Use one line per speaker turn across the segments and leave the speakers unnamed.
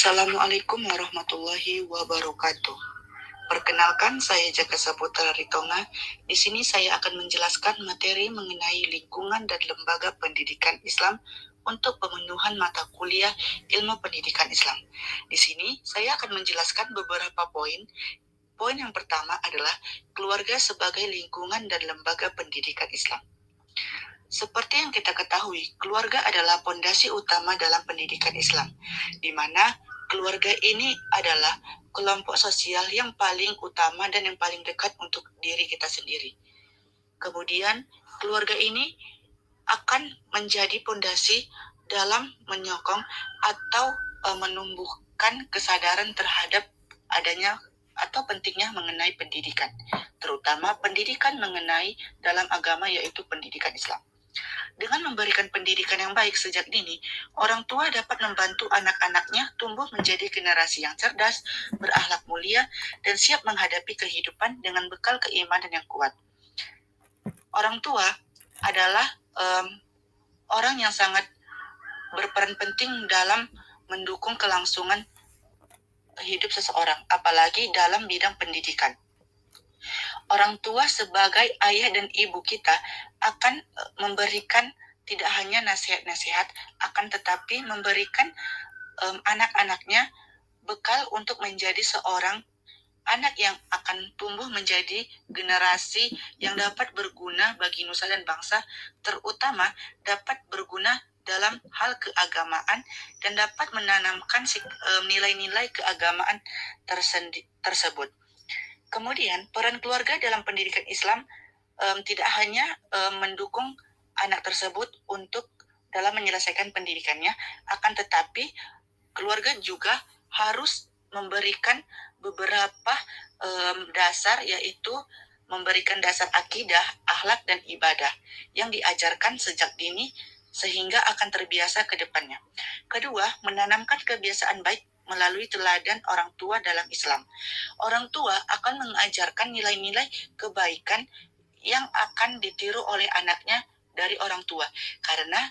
Assalamualaikum warahmatullahi wabarakatuh. Perkenalkan, saya Jaka Saputra Ritonga. Di sini saya akan menjelaskan materi mengenai lingkungan dan lembaga pendidikan Islam untuk pemenuhan mata kuliah Ilmu Pendidikan Islam. Di sini saya akan menjelaskan beberapa poin. Poin yang pertama adalah keluarga sebagai lingkungan dan lembaga pendidikan Islam. Seperti yang kita ketahui, keluarga adalah pondasi utama dalam pendidikan Islam, di mana keluarga ini adalah kelompok sosial yang paling utama dan yang paling dekat untuk diri kita sendiri. Kemudian, keluarga ini akan menjadi pondasi dalam menyokong atau menumbuhkan kesadaran terhadap adanya atau pentingnya mengenai pendidikan, terutama pendidikan mengenai dalam agama, yaitu pendidikan Islam. Dengan memberikan pendidikan yang baik sejak dini, orang tua dapat membantu anak-anaknya tumbuh menjadi generasi yang cerdas, berakhlak mulia, dan siap menghadapi kehidupan dengan bekal keimanan yang kuat. Orang tua adalah orang yang sangat berperan penting dalam mendukung kelangsungan hidup seseorang, apalagi dalam bidang pendidikan. Orang tua sebagai ayah dan ibu kita akan memberikan tidak hanya nasihat-nasihat, akan tetapi memberikan anak-anaknya bekal untuk menjadi seorang anak yang akan tumbuh menjadi generasi yang dapat berguna bagi nusa dan bangsa, terutama dapat berguna dalam hal keagamaan dan dapat menanamkan nilai-nilai keagamaan tersebut. Kemudian, peran keluarga dalam pendidikan Islam tidak hanya mendukung anak tersebut untuk dalam menyelesaikan pendidikannya, akan tetapi keluarga juga harus memberikan beberapa dasar, yaitu memberikan dasar akidah, akhlak, dan ibadah yang diajarkan sejak dini sehingga akan terbiasa ke depannya. Kedua, menanamkan kebiasaan baik melalui teladan orang tua dalam Islam. Orang tua akan mengajarkan nilai-nilai kebaikan yang akan ditiru oleh anaknya dari orang tua, karena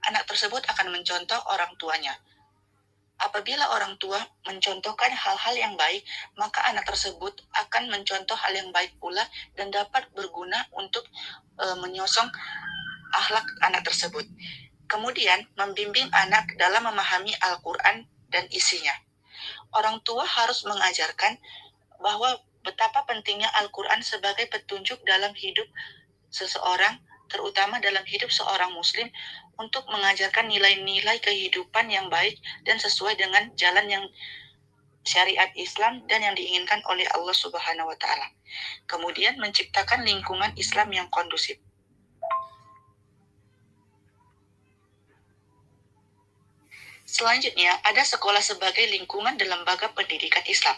anak tersebut akan mencontoh orang tuanya. Apabila orang tua mencontohkan hal-hal yang baik, maka anak tersebut akan mencontoh hal yang baik pula dan dapat berguna untuk menyosong akhlak anak tersebut. Kemudian, membimbing anak dalam memahami Al-Quran dan isinya. Orang tua harus mengajarkan bahwa betapa pentingnya Al-Quran sebagai petunjuk dalam hidup seseorang, terutama dalam hidup seorang muslim, untuk mengajarkan nilai-nilai kehidupan yang baik dan sesuai dengan jalan yang syariat Islam dan yang diinginkan oleh Allah Subhanahu wa Ta'ala. Kemudian menciptakan lingkungan Islam yang kondusif. Selanjutnya, ada sekolah sebagai lingkungan dan lembaga pendidikan Islam,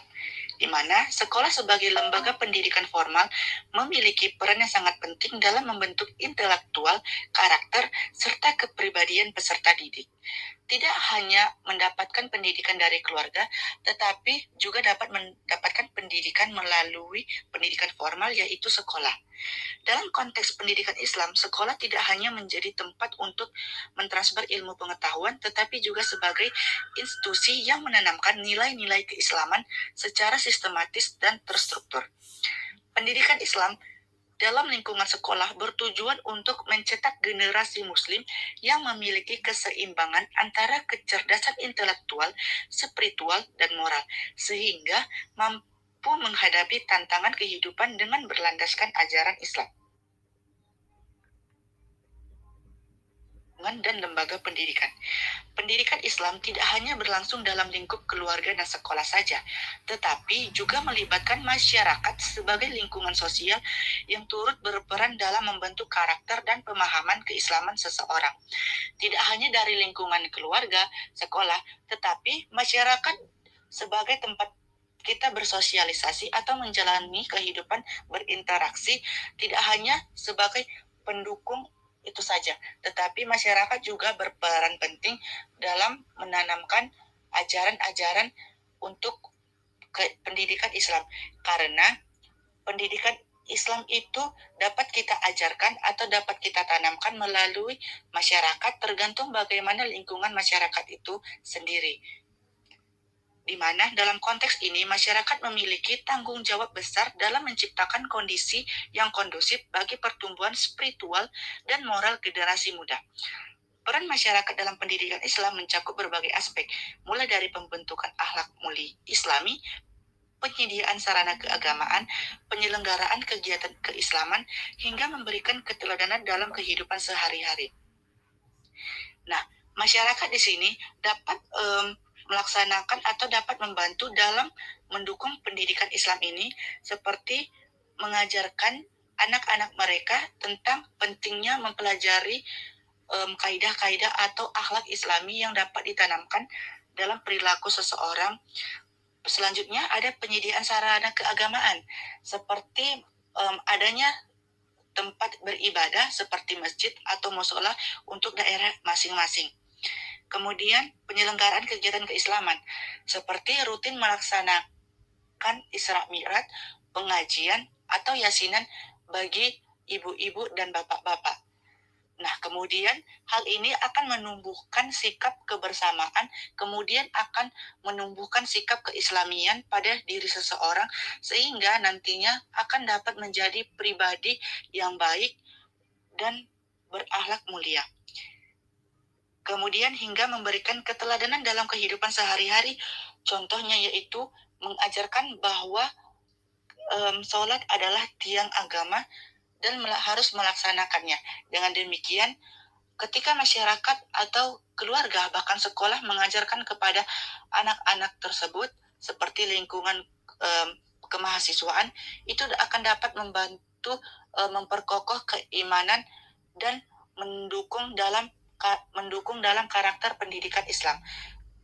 di mana sekolah sebagai lembaga pendidikan formal memiliki peran yang sangat penting dalam membentuk intelektual, karakter, serta kepribadian peserta didik. Tidak hanya mendapatkan pendidikan dari keluarga, tetapi juga dapat mendapatkan pendidikan melalui pendidikan formal, yaitu sekolah. Dalam konteks pendidikan Islam, sekolah tidak hanya menjadi tempat untuk mentransfer ilmu pengetahuan, tetapi juga sebagai institusi yang menanamkan nilai-nilai keislaman secara sistematis dan terstruktur. Pendidikan Islam dalam lingkungan sekolah bertujuan untuk mencetak generasi muslim yang memiliki keseimbangan antara kecerdasan intelektual, spiritual, dan moral, sehingga mampu menghadapi tantangan kehidupan dengan berlandaskan ajaran Islam. Dan lembaga pendidikan. Pendidikan Islam tidak hanya berlangsung dalam lingkup keluarga dan sekolah saja, tetapi juga melibatkan masyarakat sebagai lingkungan sosial yang turut berperan dalam membentuk karakter dan pemahaman keislaman seseorang. Tidak hanya dari lingkungan keluarga, sekolah, tetapi masyarakat sebagai tempat kita bersosialisasi atau menjalani kehidupan berinteraksi, tidak hanya sebagai pendukung itu saja, tetapi masyarakat juga berperan penting dalam menanamkan ajaran-ajaran untuk pendidikan Islam, karena pendidikan Islam itu dapat kita ajarkan atau dapat kita tanamkan melalui masyarakat, tergantung bagaimana lingkungan masyarakat itu sendiri. di mana dalam konteks ini masyarakat memiliki tanggung jawab besar dalam menciptakan kondisi yang kondusif bagi pertumbuhan spiritual dan moral generasi muda. Peran masyarakat dalam pendidikan Islam mencakup berbagai aspek, mulai dari pembentukan akhlak mulia Islami, penyediaan sarana keagamaan, penyelenggaraan kegiatan keislaman, hingga memberikan keteladanan dalam kehidupan sehari-hari. Nah, masyarakat di sini dapat melaksanakan atau dapat membantu dalam mendukung pendidikan Islam ini, seperti mengajarkan anak-anak mereka tentang pentingnya mempelajari kaidah-kaidah atau akhlak Islami yang dapat ditanamkan dalam perilaku seseorang. Selanjutnya ada penyediaan sarana keagamaan, seperti adanya tempat beribadah seperti masjid atau musola untuk daerah masing-masing. Kemudian penyelenggaraan kegiatan keislaman, seperti rutin melaksanakan Isra Mi'raj, pengajian, atau yasinan bagi ibu-ibu dan bapak-bapak. Nah, kemudian hal ini akan menumbuhkan sikap kebersamaan, kemudian akan menumbuhkan sikap keislamian pada diri seseorang, sehingga nantinya akan dapat menjadi pribadi yang baik dan berakhlak mulia. Kemudian hingga memberikan keteladanan dalam kehidupan sehari-hari, contohnya yaitu mengajarkan bahwa sholat adalah tiang agama dan harus melaksanakannya. Dengan demikian, ketika masyarakat atau keluarga bahkan sekolah mengajarkan kepada anak-anak tersebut seperti lingkungan kemahasiswaan, itu akan dapat membantu memperkokoh keimanan dan mendukung dalam karakter pendidikan Islam.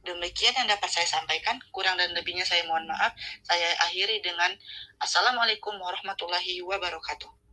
Demikian yang dapat saya sampaikan. Kurang dan lebihnya saya mohon maaf. Saya akhiri dengan Assalamualaikum warahmatullahi wabarakatuh.